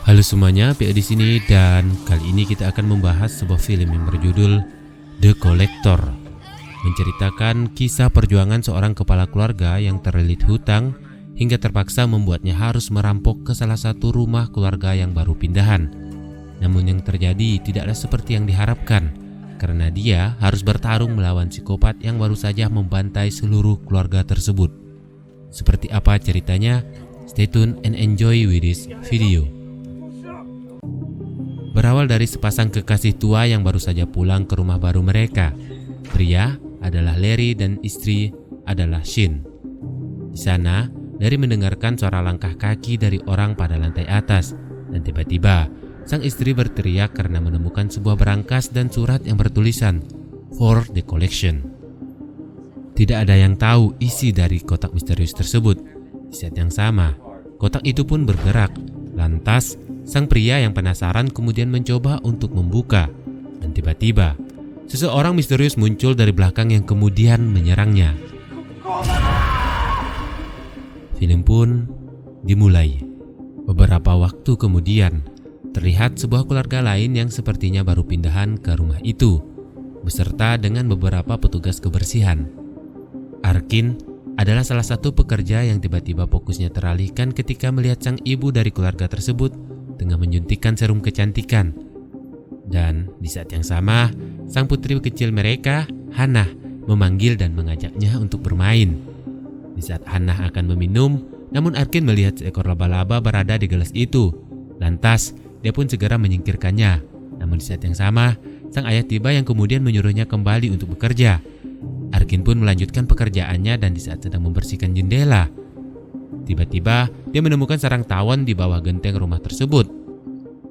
Halo semuanya, PO di sini dan kali ini kita akan membahas sebuah film yang berjudul The Collector. Menceritakan kisah perjuangan seorang kepala keluarga yang terlilit hutang hingga terpaksa membuatnya harus merampok ke salah satu rumah keluarga yang baru pindahan. Namun yang terjadi tidaklah seperti yang diharapkan, karena dia harus bertarung melawan psikopat yang baru saja membantai seluruh keluarga tersebut. Seperti apa ceritanya? Stay tuned and enjoy with this video. Berawal dari sepasang kekasih tua yang baru saja pulang ke rumah baru mereka. Pria adalah Larry dan istri adalah Shin. Di sana, Larry mendengarkan suara langkah kaki dari orang pada lantai atas, dan tiba-tiba sang istri berteriak karena menemukan sebuah berangkas dan surat yang bertulisan "For the collection". Tidak ada yang tahu isi dari kotak misterius tersebut. Di saat yang sama, kotak itu pun bergerak. Lantas, sang pria yang penasaran kemudian mencoba untuk membuka, dan tiba-tiba seseorang misterius muncul dari belakang yang kemudian menyerangnya. Film pun dimulai. Beberapa waktu kemudian, terlihat sebuah keluarga lain yang sepertinya baru pindahan ke rumah itu, beserta dengan beberapa petugas kebersihan. Arkin adalah salah satu pekerja yang tiba-tiba fokusnya teralihkan ketika melihat sang ibu dari keluarga tersebut tengah menyuntikkan serum kecantikan. Dan di saat yang sama, sang putri kecil mereka, Hannah, memanggil dan mengajaknya untuk bermain. Di saat Hannah akan meminum, namun Arkin melihat seekor laba-laba berada di gelas itu. Lantas, dia pun segera menyingkirkannya. Namun di saat yang sama, sang ayah tiba yang kemudian menyuruhnya kembali untuk bekerja. Arkin pun melanjutkan pekerjaannya dan di saat sedang membersihkan jendela, tiba-tiba dia menemukan sarang tawon di bawah genteng rumah tersebut.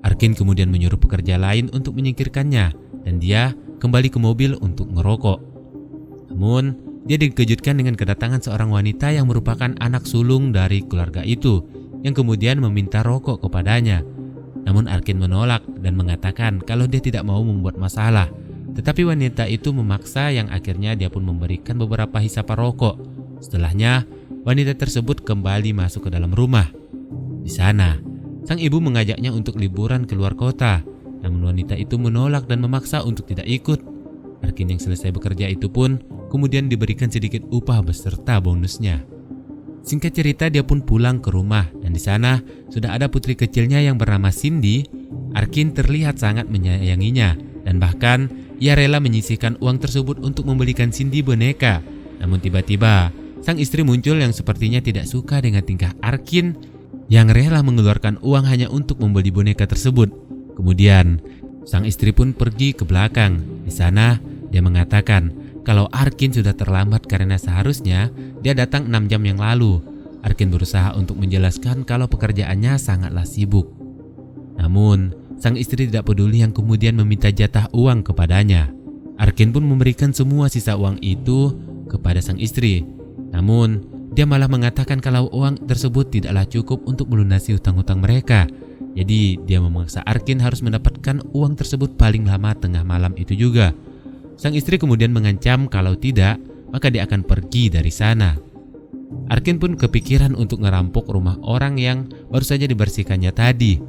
Arkin kemudian menyuruh pekerja lain untuk menyingkirkannya dan dia kembali ke mobil untuk ngerokok. Namun, dia dikejutkan dengan kedatangan seorang wanita yang merupakan anak sulung dari keluarga itu yang kemudian meminta rokok kepadanya. Namun Arkin menolak dan mengatakan kalau dia tidak mau membuat masalah. Tetapi wanita itu memaksa yang akhirnya dia pun memberikan beberapa hisapan rokok. Setelahnya, wanita tersebut kembali masuk ke dalam rumah. Di sana, sang ibu mengajaknya untuk liburan keluar kota. Namun wanita itu menolak dan memaksa untuk tidak ikut. Arkin yang selesai bekerja itu pun kemudian diberikan sedikit upah beserta bonusnya. Singkat cerita, dia pun pulang ke rumah dan di sana sudah ada putri kecilnya yang bernama Cindy. Arkin terlihat sangat menyayanginya dan bahkan ia rela menyisihkan uang tersebut untuk membelikan Cindy boneka. Namun tiba-tiba sang istri muncul yang sepertinya tidak suka dengan tingkah Arkin yang rela mengeluarkan uang hanya untuk membeli boneka tersebut. Kemudian sang istri pun pergi ke belakang. Di sana dia mengatakan kalau Arkin sudah terlambat karena seharusnya dia datang 6 jam yang lalu. Arkin berusaha untuk menjelaskan kalau pekerjaannya sangatlah sibuk. Namun sang istri tidak peduli yang kemudian meminta jatah uang kepadanya. Arkin pun memberikan semua sisa uang itu kepada sang istri. Namun, dia malah mengatakan kalau uang tersebut tidaklah cukup untuk melunasi hutang-hutang mereka. Jadi, dia memaksa Arkin harus mendapatkan uang tersebut paling lama tengah malam itu juga. Sang istri kemudian mengancam kalau tidak, maka dia akan pergi dari sana. Arkin pun kepikiran untuk ngerampok rumah orang yang baru saja dibersihkannya tadi.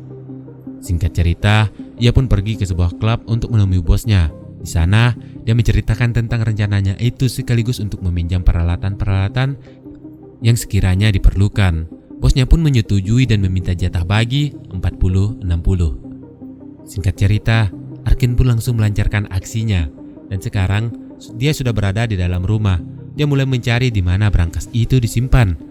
Singkat cerita, ia pun pergi ke sebuah klub untuk menemui bosnya. Di sana, dia menceritakan tentang rencananya itu sekaligus untuk meminjam peralatan-peralatan yang sekiranya diperlukan. Bosnya pun menyetujui dan meminta jatah bagi 40-60. Singkat cerita, Arkin pun langsung melancarkan aksinya. Dan sekarang, dia sudah berada di dalam rumah. Dia mulai mencari di mana berangkas itu disimpan.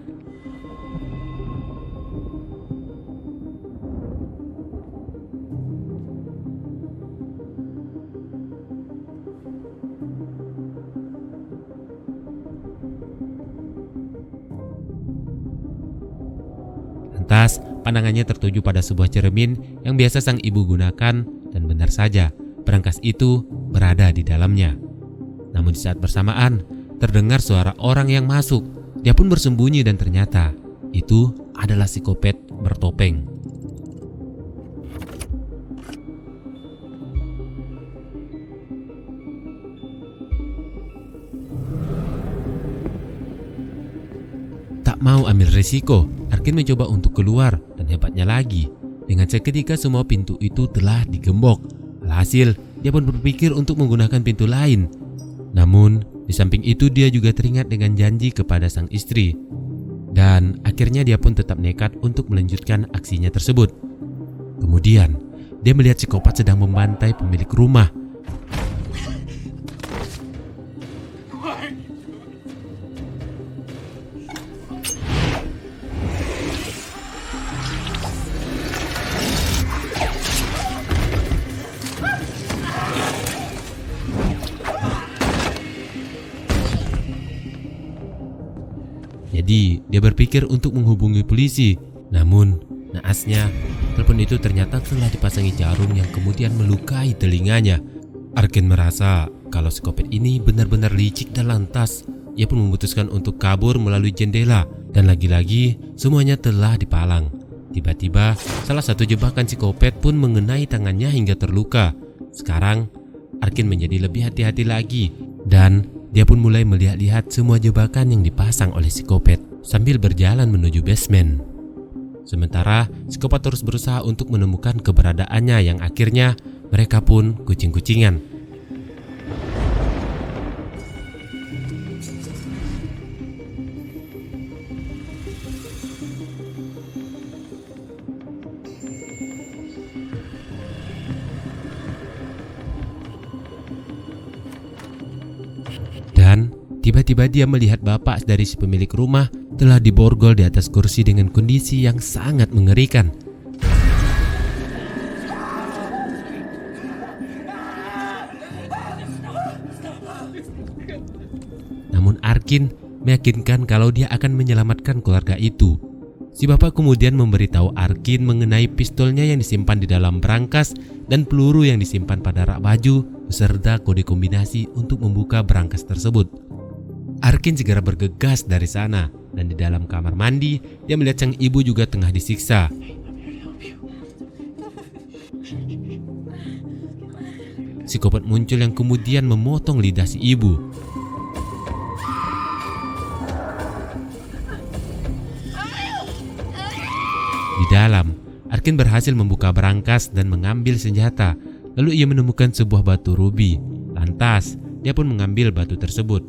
Lantas, pandangannya tertuju pada sebuah cermin yang biasa sang ibu gunakan dan benar saja, berangkas itu berada di dalamnya. Namun di saat bersamaan, terdengar suara orang yang masuk. Dia pun bersembunyi dan ternyata itu adalah psikopat bertopeng. Tak mau ambil resiko, Arkin mencoba untuk keluar dan hebatnya lagi, Dengan seketika semua pintu itu telah digembok. Alhasil, dia pun berpikir untuk menggunakan pintu lain. Namun, di samping itu dia juga teringat dengan janji kepada sang istri. Dan akhirnya dia pun tetap nekat untuk melanjutkan aksinya tersebut. Kemudian, dia melihat psikopat sedang membantai pemilik rumah. Jadi, dia berpikir untuk menghubungi polisi. Namun, naasnya, telepon itu ternyata telah dipasangi jarum yang kemudian melukai telinganya. Arkin merasa kalau psikopat ini benar-benar licik dan lantas. Ia pun memutuskan untuk kabur melalui jendela. Dan lagi-lagi, semuanya telah dipalang. Tiba-tiba, salah satu jebakan psikopat pun mengenai tangannya hingga terluka. Sekarang, Arkin menjadi lebih hati-hati lagi. Dan dia pun mulai melihat-lihat semua jebakan yang dipasang oleh psikopat sambil berjalan menuju basement. Sementara psikopat terus berusaha untuk menemukan keberadaannya yang akhirnya mereka pun kucing-kucingan. Dan tiba-tiba dia melihat bapak dari si pemilik rumah telah diborgol di atas kursi dengan kondisi yang sangat mengerikan. Namun Arkin meyakinkan kalau dia akan menyelamatkan keluarga itu. Si bapak kemudian memberitahu Arkin mengenai pistolnya yang disimpan di dalam brankas dan peluru yang disimpan pada rak baju beserta kode kombinasi untuk membuka brankas tersebut. Arkin segera bergegas dari sana dan di dalam kamar mandi dia melihat sang ibu juga tengah disiksa. Psikopat muncul yang kemudian memotong lidah si ibu. Di dalam, Arkin berhasil membuka brankas dan mengambil senjata. Lalu ia menemukan sebuah batu rubi. Lantas, dia pun mengambil batu tersebut.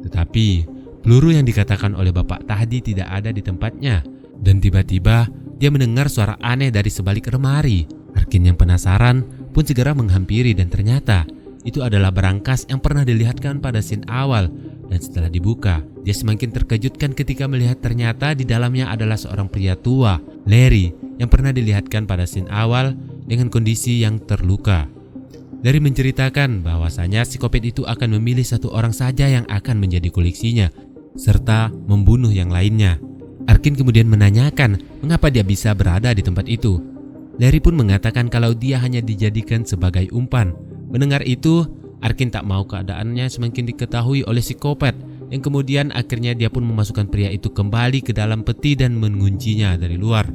Tetapi, peluru yang dikatakan oleh bapak tadi tidak ada di tempatnya. Dan tiba-tiba, dia mendengar suara aneh dari sebalik lemari. Arkin yang penasaran pun segera menghampiri dan ternyata itu adalah brankas yang pernah dilihatkan pada scene awal. Dan setelah dibuka, dia semakin terkejutkan ketika melihat ternyata di dalamnya adalah seorang pria tua, Larry, yang pernah dilihatkan pada scene awal dengan kondisi yang terluka. Larry menceritakan bahwasanya psikopat itu akan memilih satu orang saja yang akan menjadi koleksinya, serta membunuh yang lainnya. Arkin kemudian menanyakan mengapa dia bisa berada di tempat itu. Larry pun mengatakan kalau dia hanya dijadikan sebagai umpan. Mendengar itu, Arkin tak mau keadaannya semakin diketahui oleh psikopat yang kemudian akhirnya dia pun memasukkan pria itu kembali ke dalam peti dan menguncinya dari luar.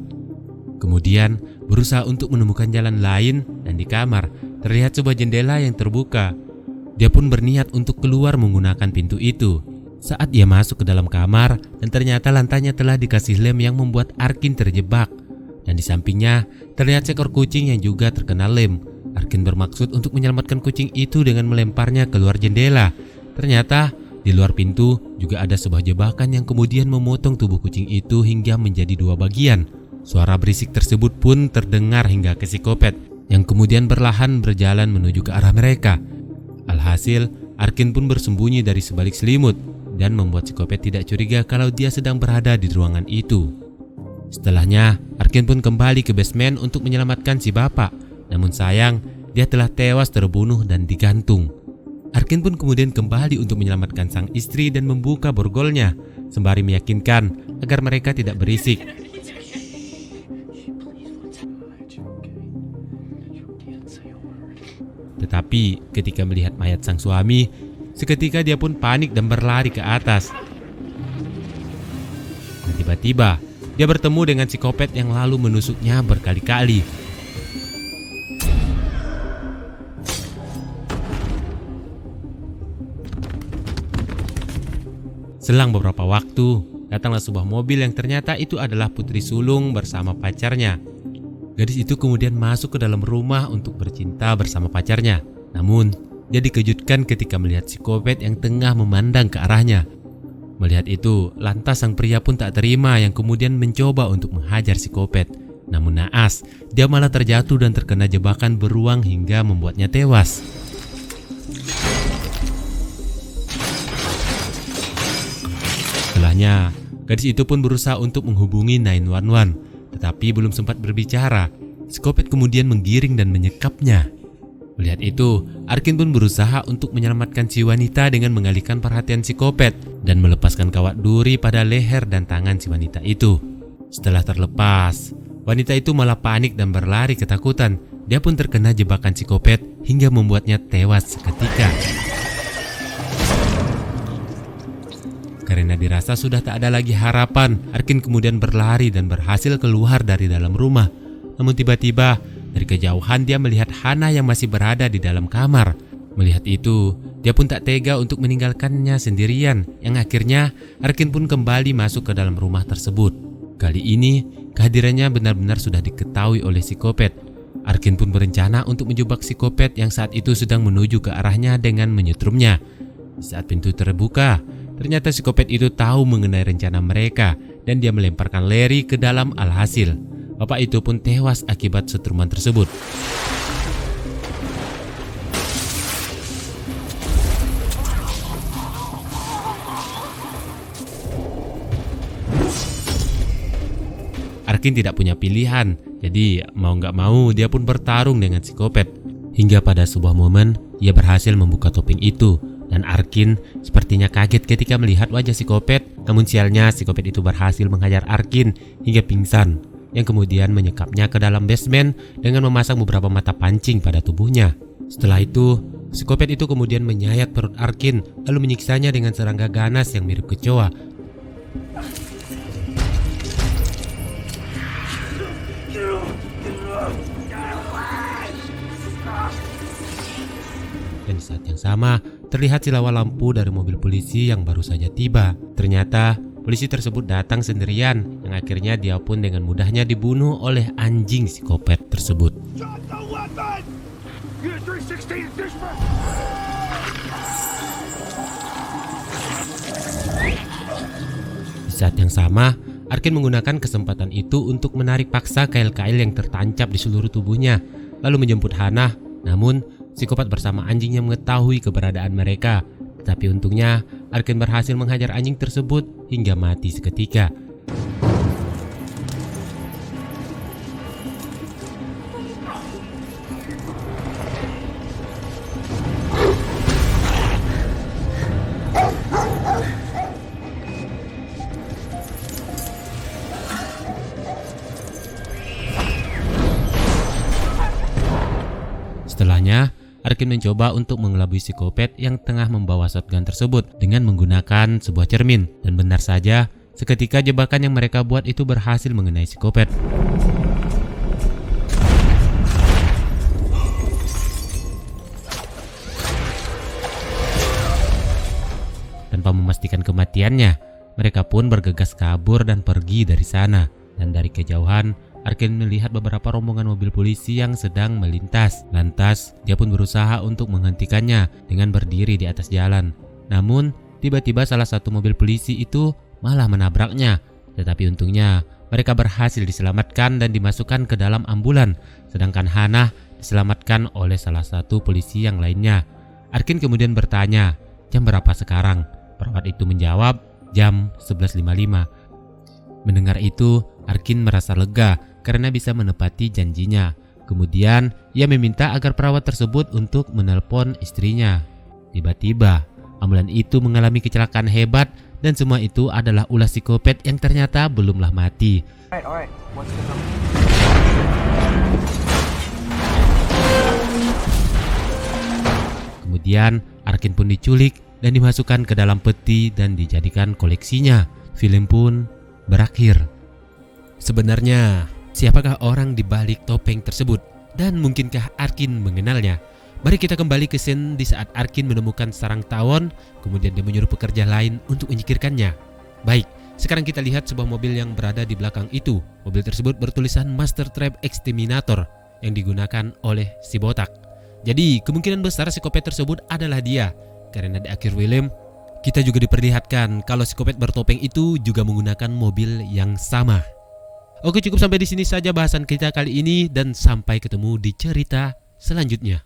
Kemudian berusaha untuk menemukan jalan lain dan di kamar terlihat sebuah jendela yang terbuka. Dia pun berniat untuk keluar menggunakan pintu itu. Saat dia masuk ke dalam kamar dan ternyata lantainya telah dikasih lem yang membuat Arkin terjebak. Dan di sampingnya terlihat seekor kucing yang juga terkena lem. Arkin bermaksud untuk menyelamatkan kucing itu dengan melemparnya keluar jendela. Ternyata di luar pintu juga ada sebuah jebakan yang kemudian memotong tubuh kucing itu hingga menjadi dua bagian. Suara berisik tersebut pun terdengar hingga ke psikopat yang kemudian perlahan berjalan menuju ke arah mereka. Alhasil, Arkin pun bersembunyi dari sebalik selimut dan membuat psikopat tidak curiga kalau dia sedang berada di ruangan itu. Setelahnya, Arkin pun kembali ke basement untuk menyelamatkan si bapak. Namun sayang, dia telah tewas terbunuh dan digantung. Arkin pun kemudian kembali untuk menyelamatkan sang istri dan membuka borgolnya, sembari meyakinkan agar mereka tidak berisik. Tetapi ketika melihat mayat sang suami, seketika dia pun panik dan berlari ke atas. Dan tiba-tiba, dia bertemu dengan psikopat yang lalu menusuknya berkali-kali. Selang beberapa waktu, datanglah sebuah mobil yang ternyata itu adalah putri sulung bersama pacarnya. Gadis itu kemudian masuk ke dalam rumah untuk bercinta bersama pacarnya. Namun, dia dikejutkan ketika melihat psikopat yang tengah memandang ke arahnya. Melihat itu, lantas sang pria pun tak terima yang kemudian mencoba untuk menghajar psikopat. Namun naas, dia malah terjatuh dan terkena jebakan beruang hingga membuatnya tewas. Setelahnya, gadis itu pun berusaha untuk menghubungi 911, tetapi belum sempat berbicara. Psikopat kemudian menggiring dan menyekapnya. Melihat itu, Arkin pun berusaha untuk menyelamatkan si wanita dengan mengalihkan perhatian psikopat dan melepaskan kawat duri pada leher dan tangan si wanita itu. Setelah terlepas, wanita itu malah panik dan berlari ketakutan. Dia pun terkena jebakan psikopat hingga membuatnya tewas seketika. Karena dirasa sudah tak ada lagi harapan, Arkin kemudian berlari dan berhasil keluar dari dalam rumah. Namun tiba-tiba, dari kejauhan dia melihat Hana yang masih berada di dalam kamar. Melihat itu, dia pun tak tega untuk meninggalkannya sendirian, yang akhirnya Arkin pun kembali masuk ke dalam rumah tersebut. Kali ini, kehadirannya benar-benar sudah diketahui oleh psikopat. Arkin pun berencana untuk menjebak psikopat yang saat itu sedang menuju ke arahnya dengan menyetrumnya. Saat pintu terbuka, ternyata psikopat itu tahu mengenai rencana mereka dan dia melemparkan Larry ke dalam. Alhasil, bapak itu pun tewas akibat setruman tersebut. Arkin tidak punya pilihan, jadi mau gak mau dia pun bertarung dengan psikopat. Hingga pada sebuah momen, ia berhasil membuka topeng itu. Dan Arkin sepertinya kaget ketika melihat wajah psikopat. Namun sialnya, psikopat itu berhasil menghajar Arkin hingga pingsan, yang kemudian menyekapnya ke dalam basement dengan memasang beberapa mata pancing pada tubuhnya. Setelah itu, psikopat itu kemudian menyayat perut Arkin lalu menyiksanya dengan serangga ganas yang mirip kecoa. Dan di saat yang sama, terlihat silau lampu dari mobil polisi yang baru saja tiba. Ternyata, polisi tersebut datang sendirian, yang akhirnya dia pun dengan mudahnya dibunuh oleh anjing psikopat tersebut. Di saat yang sama, Arkin menggunakan kesempatan itu untuk menarik paksa kail-kail yang tertancap di seluruh tubuhnya, lalu menjemput Hana. Namun, psikopat bersama anjingnya mengetahui keberadaan mereka. Tapi untungnya, Arkin berhasil menghajar anjing tersebut hingga mati seketika. Setelahnya, Arkin mencoba untuk mengelabui psikopat yang tengah membawa shotgun tersebut dengan menggunakan sebuah cermin. Dan benar saja, seketika jebakan yang mereka buat itu berhasil mengenai psikopat. Tanpa memastikan kematiannya, mereka pun bergegas kabur dan pergi dari sana. Dan dari kejauhan, Arkin melihat beberapa rombongan mobil polisi yang sedang melintas. Lantas, dia pun berusaha untuk menghentikannya dengan berdiri di atas jalan. Namun, tiba-tiba salah satu mobil polisi itu malah menabraknya. Tetapi untungnya, mereka berhasil diselamatkan dan dimasukkan ke dalam ambulan. Sedangkan Hana diselamatkan oleh salah satu polisi yang lainnya. Arkin kemudian bertanya, "Jam berapa sekarang?" Perawat itu menjawab, "Jam 11.55. Mendengar itu, Arkin merasa lega karena bisa menepati janjinya. Kemudian, ia meminta agar perawat tersebut untuk menelpon istrinya. Tiba-tiba, ambulan itu mengalami kecelakaan hebat dan semua itu adalah ulah psikopat yang ternyata belumlah mati. Kemudian, Arkin pun diculik dan dimasukkan ke dalam peti dan dijadikan koleksinya. Film pun berakhir. Sebenarnya, siapakah orang di balik topeng tersebut? Dan mungkinkah Arkin mengenalnya? Mari kita kembali ke scene di saat Arkin menemukan sarang tawon, kemudian dia menyuruh pekerja lain untuk menyingkirkannya. Baik, Sekarang kita lihat sebuah mobil yang berada di belakang itu. Mobil tersebut bertulisan Master Trap Exterminator yang digunakan oleh si botak. Jadi kemungkinan besar psikopat tersebut adalah dia. Karena di akhir film kita juga diperlihatkan kalau psikopat bertopeng itu juga menggunakan mobil yang sama. Oke, cukup sampai di sini saja bahasan kita kali ini dan sampai ketemu di cerita selanjutnya.